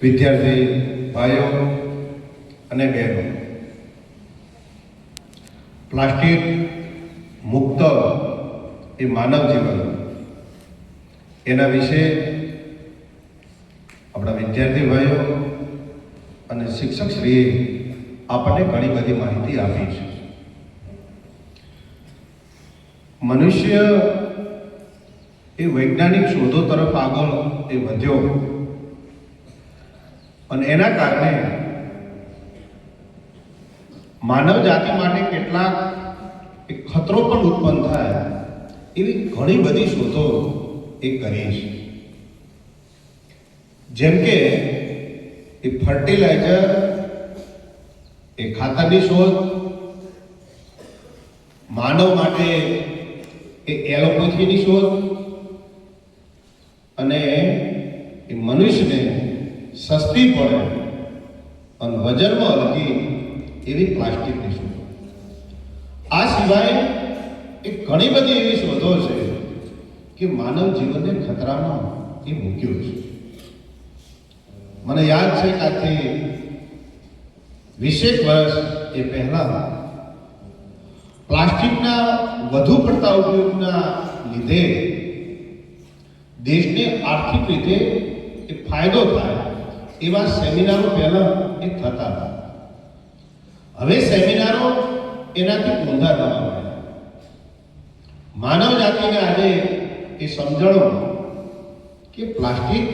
વિદ્યાર્થી ભાઈઓ અને બહેનો, પ્લાસ્ટિક મુક્ત એ માનવ જીવન એના વિશે આપણા વિદ્યાર્થી ભાઈઓ અને શિક્ષકશ્રીએ આપણને ઘણી બધી માહિતી આપી છે. મનુષ્ય એ વૈજ્ઞાનિક શોધો તરફ આગળ એ વધ્યો અને એના કારણે માનવ જાતિ માટે કેટલાક ખતરો પણ ઉત્પન્ન થાય એવી ઘણી બધી શોધો એ કરી છે. જેમ કે એ ફર્ટિલાઇઝર, એ ખાતરની શોધ, માનવ માટે એ એલોપેથીની શોધ અને એ મનુષ્યને સસ્તી પડે અને વજનમાં હલકી એવી પ્લાસ્ટિકની શોધ. આ સિવાય એ ઘણી બધી એવી શોધો છે કે માનવ જીવનને ખતરામાં એ મૂક્યું છે. મને યાદ છે કે આજથી 20 વર્ષ એ પહેલા પ્લાસ્ટિકના વધુ પડતા ઉપયોગના લીધે દેશને આર્થિક રીતે એ ફાયદો થાય એવા સેમિનારો પહેલા એ થતા હતા. હવે સેમિનારો એનાથી ઊંધા થવા મળ્યા. માનવ જાતિને આજે એ સમજણો કે પ્લાસ્ટિક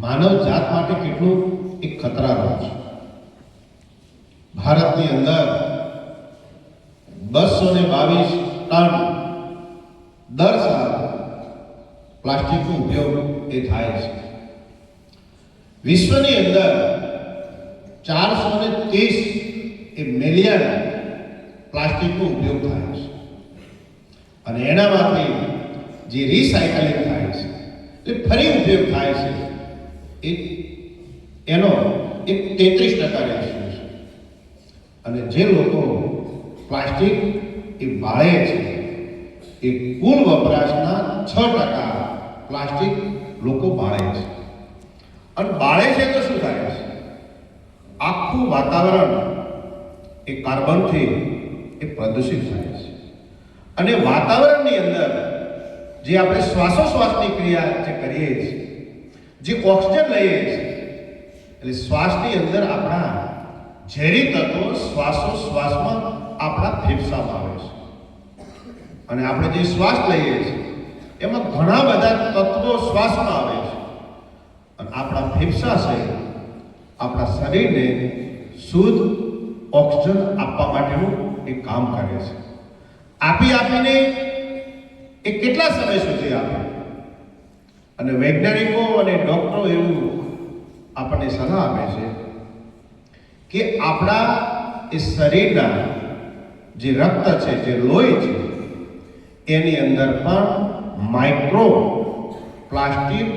માનવ જાત માટે કેટલું એક ખતરારૂપ છે. ભારતની અંદર 222 ટન દર સાલ પ્લાસ્ટિકનો ઉપયોગ એ થાય છે. વિશ્વની અંદર 430 મિલિયન પ્લાસ્ટિકનો ઉપયોગ થાય છે અને એનામાંથી જે રિસાયકલિંગ થાય છે, એ ફરી ઉપયોગ થાય છે, એનો 33% રેશિયો છે. અને જે લોકો પ્લાસ્ટિક એ બાળે છે એ કુલ વપરાશના 6% પ્લાસ્ટિક લોકો બાળે છે. અને બાળે છે તો શું થાય છે? આખું વાતાવરણ એ કાર્બનથી એ પ્રદૂષિત થાય છે અને વાતાવરણની અંદર જે આપણે શ્વાસોશ્વાસની ક્રિયા જે કરીએ છીએ, જે ઓક્સિજન લઈએ છીએ, એટલે શ્વાસની અંદર આપણા ઝેરી તત્વો શ્વાસોશ્વાસમાં આપણા ફેફસામાં આવે છે અને આપણે જે શ્વાસ લઈએ છીએ એમાં ઘણા બધા તત્વો શ્વાસમાં આવે છે અને આપણા ફેફસા છે આપણા શરીરને શુદ્ધ ઓક્સિજન આપવા માટેનું એક કામ કરે છે. આપીને એ કેટલા સમય સુધી આપે અને વૈજ્ઞાનિકો અને ડોક્ટરો એવું આપણને સલાહ આપે છે કે આપણા એ શરીરના જે રક્ત છે, જે લોહી છે, એની અંદર પણ માઇક્રો પ્લાસ્ટિક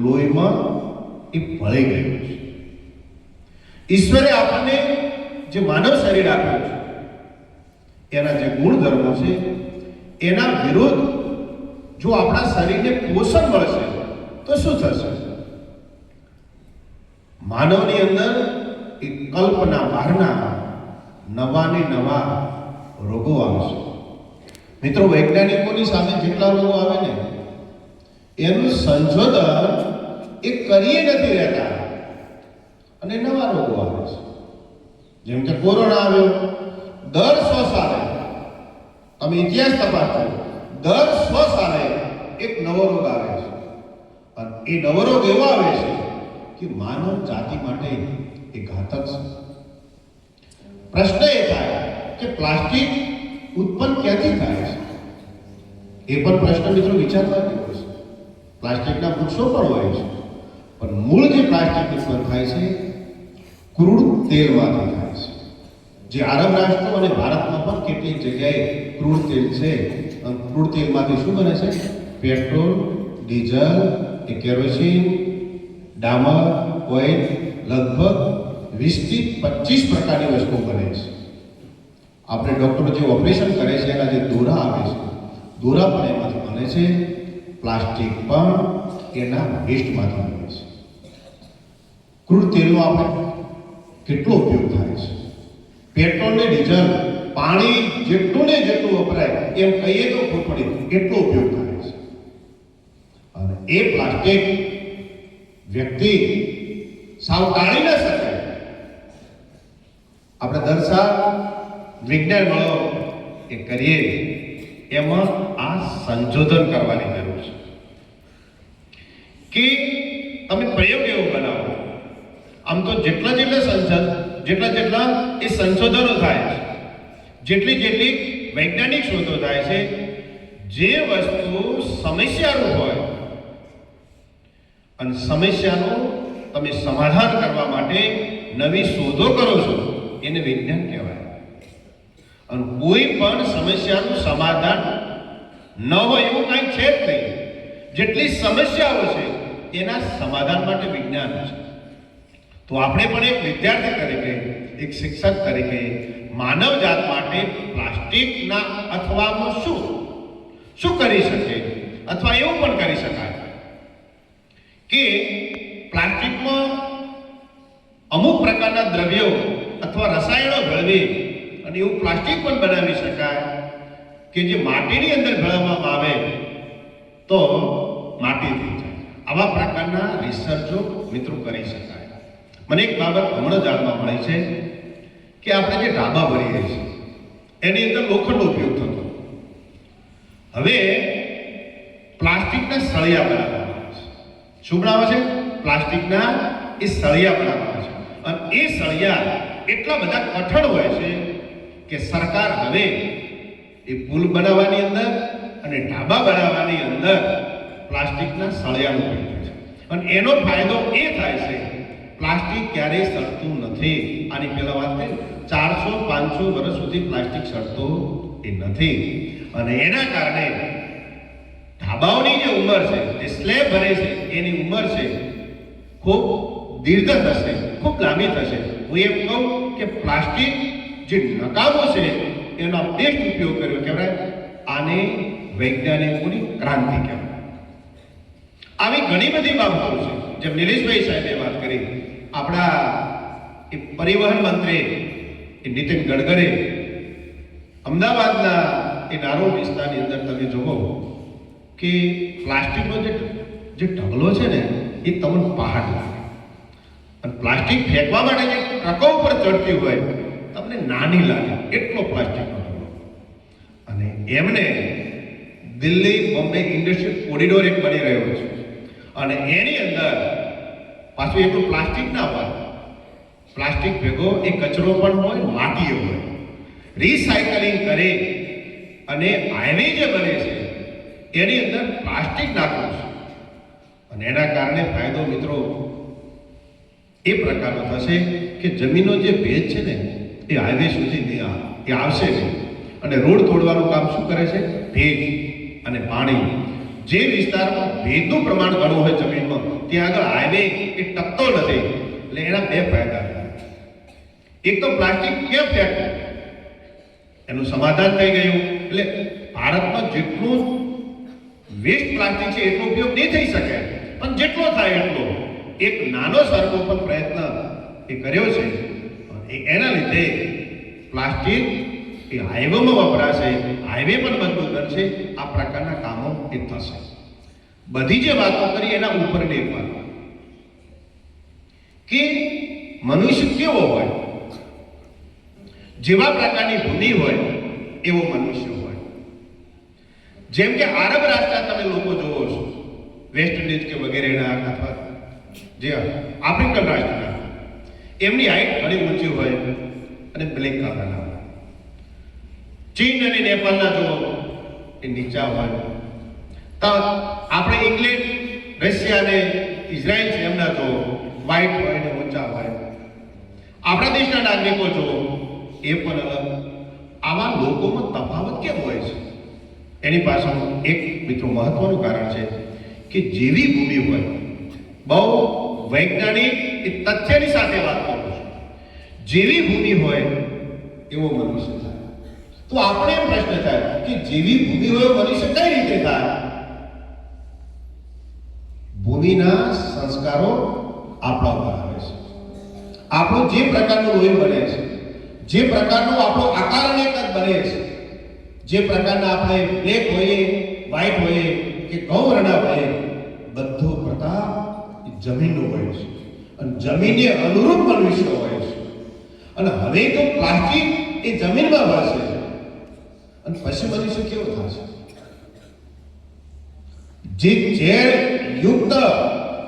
લોહીમાં એ ભળી ગયું છે. ઈશ્વરે આપણને જે માનવ શરીર આપ્યું છે, એના જે ગુણધર્મો છે, એના વિરુદ્ધ જો આપણા શરીરને પોષણ મળશે તો શું થશે? માનવની અંદર એ કલ્પના બહારના નવાને નવા રોગો આવશે. મિત્રો, વૈજ્ઞાનિકોની સામે જેટલા રોગો આવે ને એનું સંશોધન એ કરીએ નથી રહેતા અને નવા રોગો આવે છે. જેમ કે કોરોના આવ્યો, દર 100 સાલે તમે ઇતિહાસ તપાસો, દર 100 સાલે એક નવો રોગ આવે છે અને એ નવો રોગ એવો આવે છે કે માનવ જાતિ માટે એ ઘાતક છે. પ્રશ્ન એ થાય કે પ્લાસ્ટિક ઉત્પન્ન ક્યાંથી થાય છે? એ પણ પ્રશ્ન મિત્રો વિચારવા જેવો છે. પ્લાસ્ટિકના વૃક્ષો પણ હોય છે પણ મૂળ જે પ્લાસ્ટિક ઉત્પન્ન થાય છે ક્રૂડ તેલમાંથી થાય છે. જે આરબ રાષ્ટ્રો અને ભારતમાં પણ કેટલીક જગ્યાએ ક્રૂડ તેલ છે અને ક્રૂડ તેલમાંથી શું બને છે? પેટ્રોલ, ડીઝલ, કેરોસીન, ડામર, ઓઇલ, લગભગ 20 થી 25 પ્રકારની વસ્તુઓ બને છે. આપણે ડૉક્ટરો જે ઓપરેશન કરે છે એના જે દોરા આવે છે, દોરા પણ એમાંથી બને છે. પ્લાસ્ટિક પણ એના વેસ્ટમાંથી બને છે. ક્રૂડ તેલનો આપણે કેટલો ઉપયોગ થાય છે, પેટ્રોલ ને ડીઝલ, પાણી જેટલું ને જેટલું વપરાય એમ કહીએ તો ખોટ પડે એટલો ઉપયોગ થાય છે. અને એ પ્લાસ્ટિક વ્યક્તિ સાવ ટાળી ન શકાય. આપણે દર સાલ વિજ્ઞાન મેળો એ કરીએ એમાં આ સંશોધન કરવાની જરૂર છે કે તમે પ્રયોગ એવો બનાવો. આમ તો જેટલા એ સંશોધનો થાય છે, જેટલી વૈજ્ઞાનિક શોધો થાય છે, જે વસ્તુ સમસ્યારૂપ હોય અને સમસ્યાનું તમે સમાધાન કરવા માટે નવી શોધો કરો છો એને વિજ્ઞાન કહેવાય. અને કોઈ પણ સમસ્યાનું સમાધાન ન હોય એવું કંઈ છે જ નહીં. જેટલી સમસ્યાઓ છે એના સમાધાન માટે વિજ્ઞાન છે. તો આપણે પણ એક વિદ્યાર્થી તરીકે, એક શિક્ષક તરીકે માનવ જાત માટે પ્લાસ્ટિકના અથવામાં શું કરી શકે, અથવા એવું પણ કરી શકાય કે પ્લાસ્ટિકમાં અમુક પ્રકારના દ્રવ્યો અથવા રસાયણો ભેળવી અને એવું પ્લાસ્ટિક પણ બનાવી શકાય કે જે માટીની અંદર ભેળવવામાં આવે તો માટી થઈ જાય. આવા પ્રકારના રિસર્ચો મિત્રો કરી શકાય. મને એક બાબત હમણાં જાણવા મળી છે કે આપણે જે ડાબા ભરીએ છીએ એની અંદર લોખંડનો ઉપયોગ થતો, હવે પ્લાસ્ટિકના સળિયા બનાવવામાં આવે છે. શું બનાવે છે? પ્લાસ્ટિકના એ સળિયા બનાવવામાં છે. અને એ સળિયા એટલા બધા કઠણ હોય છે કે સરકાર હવે એ પુલ બનાવવાની અંદર અને ઢાબા બનાવવાની અંદર પ્લાસ્ટિકના સળિયાનો ઉપયોગ કરે છે. અને એનો ફાયદો એ થાય છે, પ્લાસ્ટિક ક્યારેય સળતું નથી. આની પહેલા વાત કરી, 400-500 વર્ષ સુધી પ્લાસ્ટિક સળતું એ નથી. અને એના કારણે ઢાબાઓની જે ઉંમર છે, જે સ્લેબ ભરે છે એની ઉંમર છે ખૂબ દીર્ઘ થશે, ખૂબ લાંબી થશે. હું એમ કહું કે પ્લાસ્ટિક જે નકામો છે એનો બેસ્ટ ઉપયોગ કર્યો કહેવાય. આને વૈજ્ઞાનિકોની ક્રાંતિ કહેવાય. આવી ઘણી બધી બાબતો છે. જેમ નિલેશભાઈ સાહેબે વાત કરી, આપણા એ પરિવહન મંત્રી નીતિન ગડકરી અમદાવાદના એ નારોલ વિસ્તારની અંદર તમે જુઓ કે પ્લાસ્ટિકનો જે ઢગલો છે ને એ તમને પહાડ લાગે. અને પ્લાસ્ટિક ફેંકવા માટે જે ટ્રકો ઉપર ચડતી હોય તમને નાની લાગે, એટલો પ્લાસ્ટિકનો ઢગલો. અને એમને દિલ્હી બોમ્બે ઇન્ડસ્ટ્રીયલ કોરિડોર એક બની રહ્યો છે. અને એની અંદર પાછું એટલું પ્લાસ્ટિક ના હોય, પ્લાસ્ટિક ભેગો એ કચરો પણ હોય, માટીઓ હોય. રિસાયકલિંગ કરે અને હાઈવે જે બને છે એની અંદર પ્લાસ્ટિક નાખવું છે. અને એના કારણે ફાયદો મિત્રો એ પ્રકારનો થશે કે જમીનનો જે ભેજ છે ને એ હાઈવે સુધી નહીં આવે, એ આવશે નહીં. અને રોડ તોડવાનું કામ શું કરે છે? ભેજ અને પાણી. જે વિસ્તારમાં ભેજનું પ્રમાણ ઘણું હોય જમીનમાં, ત્યાં આગળ હાઈવે એ ટકતો નથી. એટલે એના બે ફાયદા થાય. એક તો પ્લાસ્ટિક કેમ ફેંકવું એનું સમાધાન થઈ ગયું. એટલે ભારતમાં જેટલું વેસ્ટ પ્લાસ્ટિક છે એટલો ઉપયોગ નહીં થઈ શકે, પણ જેટલો થાય એટલો એક નાનો સરખો પણ પ્રયત્ન એ કર્યો છે. એના લીધે પ્લાસ્ટિક એ હાઈવેમાં વપરાશે, હાઈવે પણ મજબૂત બનશે. આ પ્રકારના કામો એ થશે. બધી જે વાતો કરી એના ઉપરની એક વાત કે મનુષ્ય કેવો હોય, જેવા પ્રકારની ભૂમિ હોય એવો મનુષ્ય હોય. જેમ કે આરબ રાષ્ટ્રના તમે લોકો જોવો છો, વેસ્ટ ઇન્ડિઝ કે વગેરેના અથવા જે આફ્રિકન રાષ્ટ્રના, એમની હાઈટ ઘણી ઊંચી હોય અને બ્લેક કલરના હોય. ચીન અને નેપાળના જોવો એ નીચા હોય. તો આપણે ઇંગ્લેન્ડ, રશિયા અને ઇઝરાયલ છે એમના જોવો વ્હાઈટ હોય ને ઊંચા હોય. આપણા દેશના નાગરિકો જોવો એ પણ અલગ. આવા લોકોમાં તફાવત કેમ હોય છે? એની પાછળનું એક મિત્રો મહત્વનું કારણ છે કે જેવી ભૂમિ હોય, બહુ વૈજ્ઞાનિક એ તથ્યની સાથે વાત કરું છું, જેવી ભૂમિ હોય એવો મનુષ્ય થાય. તો આપણે એમ પ્રશ્ન થાય કે જેવી ભૂમિ હોય મનુષ્ય કઈ રીતે થાય? ભૂમિના સંસ્કારો આપણા ઉપર આવે છે. આપણું જે પ્રકારનું લોહી બને છે, જે પ્રકારનો આપણો આકાર અને કદ બને છે, જે પ્રકારના આપણે બ્લેક હોઈએ, વ્હાઈટ હોઈએ કે ગૌવર્ણ હોઈએ, બધો પ્રતાપ એ જમીનનો હોય છે અને જમીનને અનુરૂપ મનુષ્ય હોય છે. અને હવે તો પ્લાસ્ટિક એ જમીનમાં વળશે અને પછી મનુષ્ય કેવો થશે? જે ઝેર યુક્ત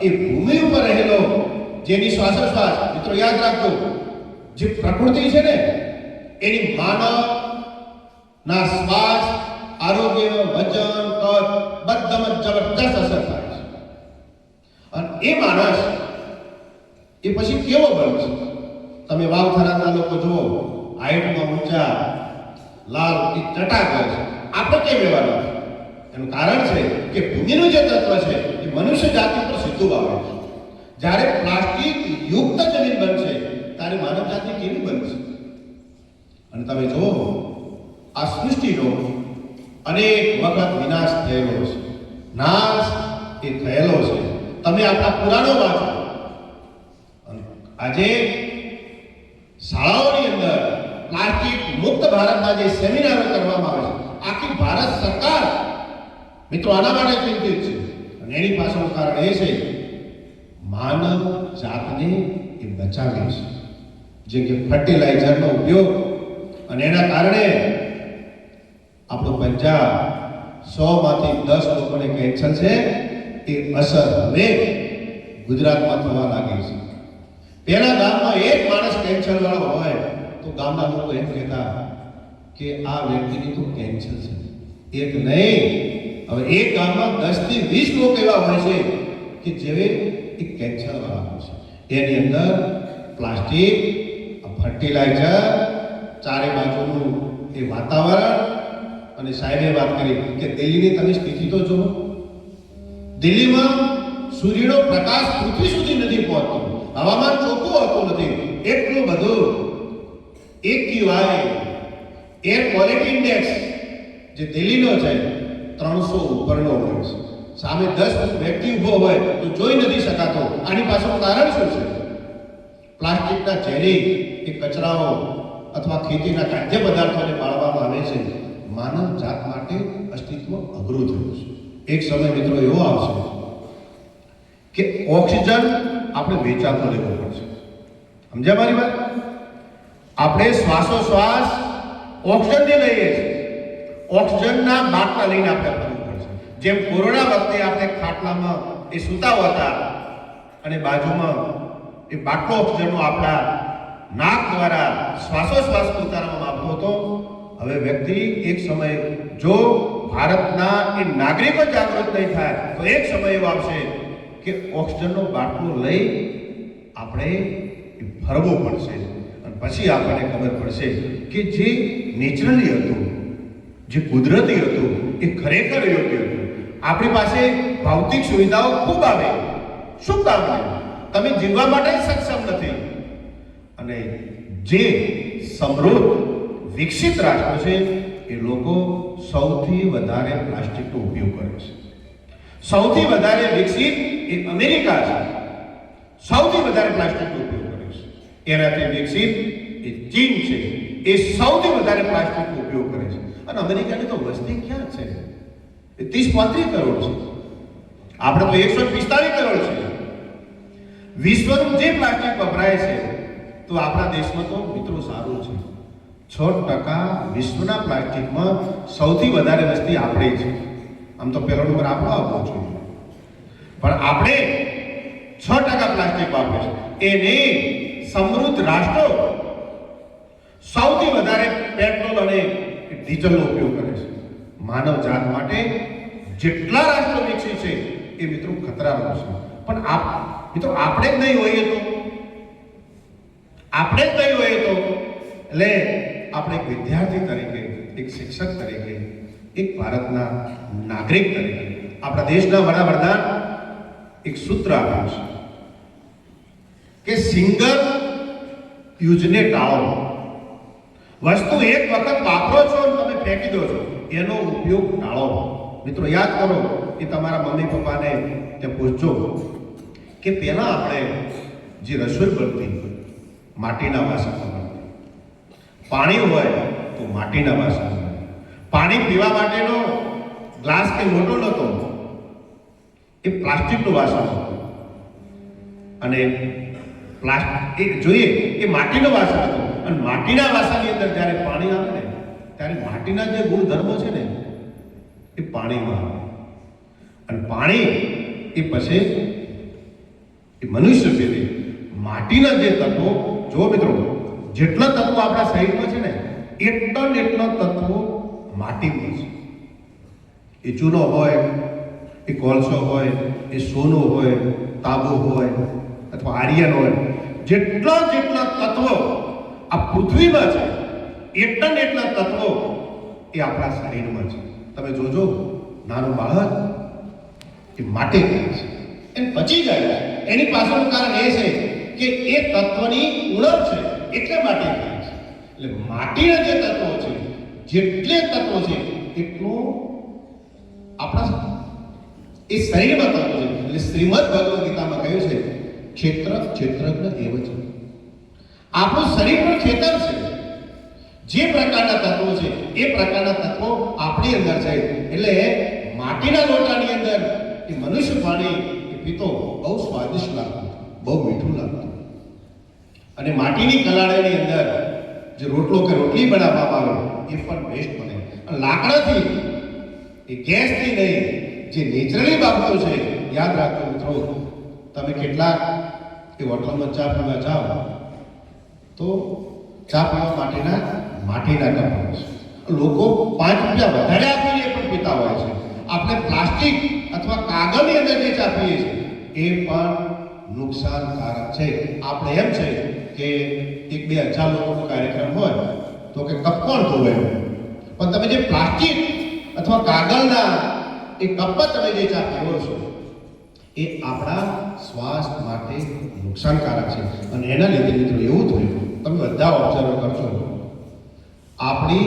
એ ભૂમિ ઉપર રહેલો, જેની શ્વાસોશ્વાસ, મિત્રો યાદ રાખજો, જે પ્રકૃતિ છે ને એની માનવ ના શ્વાસ, આરોગ્ય, વજન, કદ બધામાં જબરદસ્ત અસર થાય છે. અને એ માણસ એ પછી કેવો બનશે? તમે વાવથરાના લોકો જુઓ, હાઈટમાં ઊંચા, લાલ, એ ચટાક હોય છે. આપણે કેમ એવા નથી? એનું કારણ છે કે ભૂમિનું જે તત્વ છે એ મનુષ્ય જાતિ પર સીધું આવે છે. જ્યારે પ્લાસ્ટિક યુક્ત જમીન બનશે ત્યારે માનવ જાતિ કેવી બનશે? અને તમે જુઓ, આ સૃષ્ટિનો અનેક વખત વિનાશ થયેલો છે, નાશ એ થયેલો છે. તમે આપણા પુરાણો વાંચો, આજે શાળાઓની અંદર પ્લાસ્ટિક મુક્ત ભારતના જે સેમિનારો કરવામાં આવે છે, આખી ભારત સરકાર મિત્રો આના માટે ચિંતિત છે. અને એની પાછળનું કારણ એ છે માનવ જાતને એ બચાવે છે. જે કે ફર્ટિલાઇઝરનો ઉપયોગ, અને એના કારણે આપણું પંજાબ 100માંથી 10 લોકોને કેન્સર છે એ અસર હવે ગુજરાતમાં થવા લાગી છે. પહેલા ગામમાં એક માણસ કેન્સર વાળો હોય તો ગામના લોકો એમ કહેતા કે આ વ્યક્તિની તો કેન્સર છે. એક નહીં, હવે એક ગામમાં 10 થી 20 લોકો એવા હોય છે કે જે એક કેન્સર વાળા હોય છે. એની અંદર પ્લાસ્ટિક, ફર્ટિલાઇઝર, ચારે બાજુનું એ વાતાવરણ, અને સાહેબે વાત કરી કે દિલ્હીની તમે સ્થિતિ તો જુઓ. દિલ્હીમાં સૂર્યનો પ્રકાશ પૃથ્વી સુધી નથી પહોંચતો, હવામાન ચોખ્ખું હોતું નથી. એટલું બધું AQI, એર ક્વોલિટી ઇન્ડેક્સ, જે દિલ્હીનો છે 300 ઉપરનો હોય છે. સામે 10 વ્યક્તિ ઊભો હોય તો જોઈ નથી શકાતો. આની પાછળનું કારણ શું છે? પ્લાસ્ટિકના ઝેરી એ કચરાઓ અથવા ખેતીના ખાદ્ય પદાર્થોને બાળવામાં આવે છે. માનવ જાત માટે અસ્તિત્વ અઘરું થયું છે. એક સમય મિત્રો એવો આવશે કે ઓક્સિજન આપણે વેચાતો લેવો પડશે. સમજ્યા મારી વાત? આપણે શ્વાસોશ્વાસ ઓક્સિજનને લઈએ છીએ, ઓક્સિજનના બાટલા લઈને આપણે ફરવું પડશે. જેમ કોરોના વખતે આપણે ખાટલામાં એ સૂતા હતા અને બાજુમાં એ બાટલો ઓક્સિજનનો આપણા નાક દ્વારા શ્વાસોશ્વાસ ઉતારવામાં આવતો હતો. હવે વ્યક્તિ એક સમય જો ભારતના એ નાગરિકો જાગૃત નહીં થાય તો એક સમય એવો આવશે કે ઓક્સિજનનો બાટલો લઈ આપણે ફરવું પડશે. અને પછી આપણને ખબર પડશે કે જે નેચરલી હતું, જે કુદરતી હતું, એ ખરેખર યોગ્ય હતું. આપણી પાસે ભૌતિક સુવિધાઓ ખૂબ આવે, શું કામ નહીં? તમે જીવવા માટે સક્ષમ નથી. અને જે સમૃદ્ધ વિકસિત રાષ્ટ્રો છે એ લોકો સૌથી વધારે પ્લાસ્ટિકનો ઉપયોગ કરે છે. સૌથી વધારે વિકસિત એ અમેરિકા છે, સૌથી વધારે પ્લાસ્ટિકનો ઉપયોગ કરે છે. એનાથી વિકસિત એ ચીન છે, એ સૌથી વધારે પ્લાસ્ટિકનો ઉપયોગ કરે છે. અને અમેરિકાની તો વસ્તી ક્યાં છે? એ 30-35 કરોડ છે, આપણે તો 145 કરોડ છે. વિશ્વનું જે પ્લાસ્ટિક વપરાય છે તો આપણા દેશમાં તો મિત્રો સારું છે. 6% વિશ્વના પ્લાસ્ટિકમાં સૌથી વધારે વસ્તી આપણે છે. આમ તો પહેલો નંબર આપણો આવવો જોઈએ, પણ આપણે 6% પ્લાસ્ટિક વાપરે છે. એને સમૃદ્ધ રાષ્ટ્રો સૌથી વધારે પેટ્રોલ અને ડીઝલનો ઉપયોગ કરે છે. માનવ જાત માટે જેટલા રાષ્ટ્રો વિકસિત છે એ મિત્રો ખતરાનો છે. પણ મિત્રો આપણે જ નહીં હોઈએ તો, આપણે જ નહીં હોઈએ તો, એટલે આપણે એક વિદ્યાર્થી તરીકે, એક શિક્ષક તરીકે, એક ભારતના નાગરિક તરીકે આપણા દેશના વડાપ્રધાન એક સૂત્ર આપ્યું છે કે સિંગલ યુઝને ટાળો. વસ્તુ એક વખત વાપરો છો અને તમે ફેંકી દો છો, એનો ઉપયોગ ટાળો. મિત્રો યાદ કરો કે તમારા મમ્મી પપ્પાને તે પૂછજો કે પહેલા આપણે જે રસોઈ બનતી માટીના વાસણમાં, પાણી હોય તો માટીના વાસણમાં. પાણી પીવા માટેનો ગ્લાસ કે મોટો નહોતો, એ પ્લાસ્ટિકનું વાસણ હતું. અને પ્લાસ્ટિક જોઈએ એ માટીનું વાસણ હતું. અને માટીના વાસણની અંદર જ્યારે પાણી આવે ને ત્યારે માટીના જે ગુણધર્મો છે ને એ પાણીમાં આવે. અને પાણી એ પછી એ મનુષ્ય પેઢી માટીના જે તત્વો, જો મિત્રો, જેટલા તત્વો આપણા શરીરમાં છે ને એટલા તત્વો માટીમાં છે. એ ચૂનો હોય, એ કોલસો હોય, એ સોનું હોય, તાંબુ હોય અથવા આર્યન હોય, જેટલા તત્વો આ પૃથ્વીમાં છે એટલા તત્વો એ આપણા શરીરમાં છે. તમે જોજો, નાનું બાળક એ માટી ખાય છે, એને પચી જાય. એની પાછળનું કારણ એ છે કે એ તત્વની ઉણપ છે એટલે માટી ખાય છે. એટલે માટીના જે તત્વો છે, જેટલે તત્વો છે એટલું આપણા એ શરીરમાં તત્વો છે. એટલે શ્રીમદ ભગવદ ગીતામાં કહ્યું છે, ક્ષેત્રજ્ઞ એવ છે. આપણું શરીર પણ ખેતર છે. જે પ્રકારના તત્વો છે એ પ્રકારના તત્વો આપણી અંદર છે. એટલે માટીના લોટાની અંદર એ મનુષ્ય પાણી એ પીતો બહુ સ્વાદિષ્ટ લાગતું, બહુ મીઠું લાગતું. અને માટીની કલાડીની અંદર જે રોટલો કે રોટલી બનાવવામાં આવે એ પણ બેસ્ટ બને. અને લાકડાથી, એ ગેસથી નહીં, જે નેચરલી બાબતો છે, યાદ રાખજો મિત્રો. તમે કેટલાક એ હોટલમાં ચા પીવા જાઓ તો ચા પીવા માટીના કપ હોય છે. લોકો 5 રૂપિયા વધારે આપીને પણ પીતા હોય છે. આપણે પ્લાસ્ટિક અથવા કાગળની અંદર જે ચા પીએ છીએ એ પણ નુકસાનકારક છે. આપણે એમ છે કે 1-2 હજાર લોકોનો કાર્યક્રમ હોય તો કે કપ કોણ ધોવે, પણ તમે જે પ્લાસ્ટિક અથવા કાગળના એ કપમાં તમે જે ચા પીવો છો એ આપણા સ્વાસ્થ્ય માટે નુકસાનકારક છે. અને એના લીધે મિત્રો એવું થયું, તમે બધા ઓબ્ઝર્વ કરજો, આપણી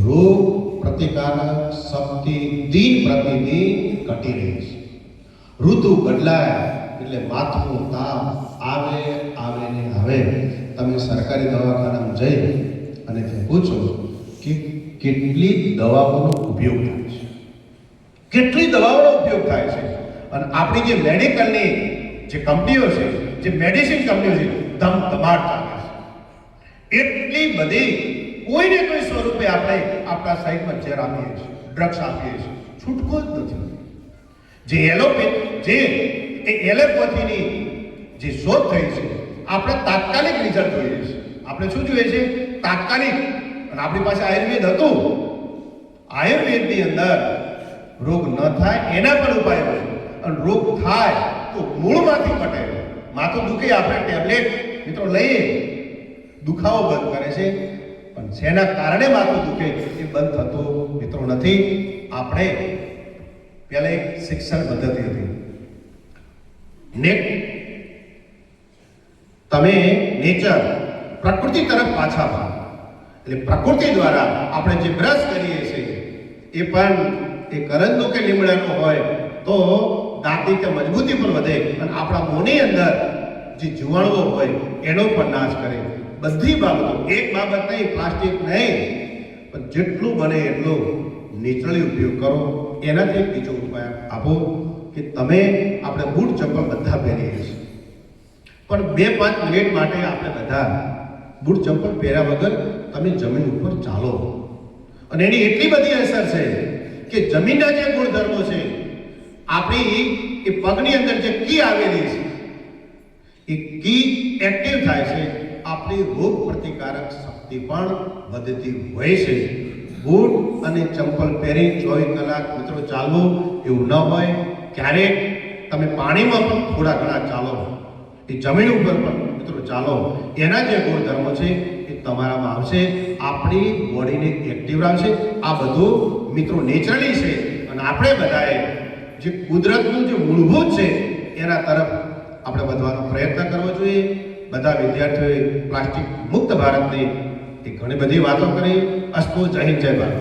રોગ પ્રતિકારક શક્તિ દિન પ્રતિદિન ઘટી રહી છે. ઋતુ બદલાય એટલે માથું તાવ આવે ને આવે. તમે સરકારી દવાખાનામાં જઈ અને પૂછો કે કેટલી દવાઓનો ઉપયોગ થાય છે, કેટલી દવાઓનો ઉપયોગ થાય છે. અને આપણી જે મેડિકલની જે કંપનીઓ છે, જે મેડિસિન કંપનીઓ છે, ધમધમાટ ચાલે છે. એટલી બધી કોઈને કોઈ સ્વરૂપે આપણે આપણા શરીરમાં ઝેર આપીએ છીએ, ડ્રગ્સ આપીએ છીએ, છૂટકો જ નથી. જે એલોપેથીની જે શોધ થઈ છે, આપણે તાત્કાલિક રિઝલ્ટ જોઈએ છે. આપણે શું જોઈએ છે? તાત્કાલિક. અને આપણી પાસે આયુર્વેદ હતું. આયુર્વેદની અંદર રોગ ન થાય એના પણ ઉપાયો છે. અને રોગ થાય તો મૂળમાંથી મટે. માથું દુખે, આપણે ટેબ્લેટ મિત્રો લઈએ, દુખાવો બંધ કરે છે, પણ જેના કારણે માથું દુખે એ બંધ થતો મિત્રો નથી. આપણે પહેલા એક શિક્ષણ પદ્ધતિ હતી, તમે નેચર, પ્રકૃતિ તરફ પાછા ભાગ. એટલે પ્રકૃતિ દ્વારા આપણે જે બ્રશ કરીએ છીએ એ પણ એ કરંદો કે લીમડાનો હોય તો દાંતી કે મજબૂતી પણ વધે. અને આપણા મોંની અંદર જે જીવાણુઓ હોય એનો પણ નાશ કરે. બધી બાબતો, એક બાબત નહીં, પ્લાસ્ટિક નહીં, પણ જેટલું બને એટલું નેચરલી ઉપયોગ કરો. એનાથી એક બીજો ઉપાય આપો કે તમે, આપણે બૂટ ચપ્પલ બધા પહેરીએ છીએ, પણ 2-5 મિનિટ માટે આપણે બધા બૂટ ચપ્પલ પહેર્યા વગર તમે જમીન ઉપર ચાલો. અને એની એટલી બધી અસર છે કે જમીનના જે ગુણધર્મો છે, આપણી એ પગની અંદર જે કી આવેલી છે એ કી એક્ટિવ થાય છે. આપણી રોગ પ્રતિકારક શક્તિ પણ વધતી હોય છે. બૂટ અને ચંપલ પહેરી 24 કલાક મિત્રો ચાલવું એવું ન હોય. ક્યારેક તમે પાણીમાં પણ થોડા ઘણા ચાલો, એ જમીન ઉપર પણ મિત્રો ચાલો. એના જે ગુણધર્મો છે એ તમારામાં આવશે, આપણી બોડીને એક્ટિવ રાખશે. આ બધું મિત્રો નેચરલી છે. અને આપણે બધાએ જે કુદરતનું જે મૂળભૂત છે એના તરફ આપણે વધવાનો પ્રયત્ન કરવો જોઈએ. બધા વિદ્યાર્થીઓએ પ્લાસ્ટિક મુક્ત ભારતની એ ઘણી બધી વાતો કરી. અસ્તુ. જય હિન્દ, જય ભારત.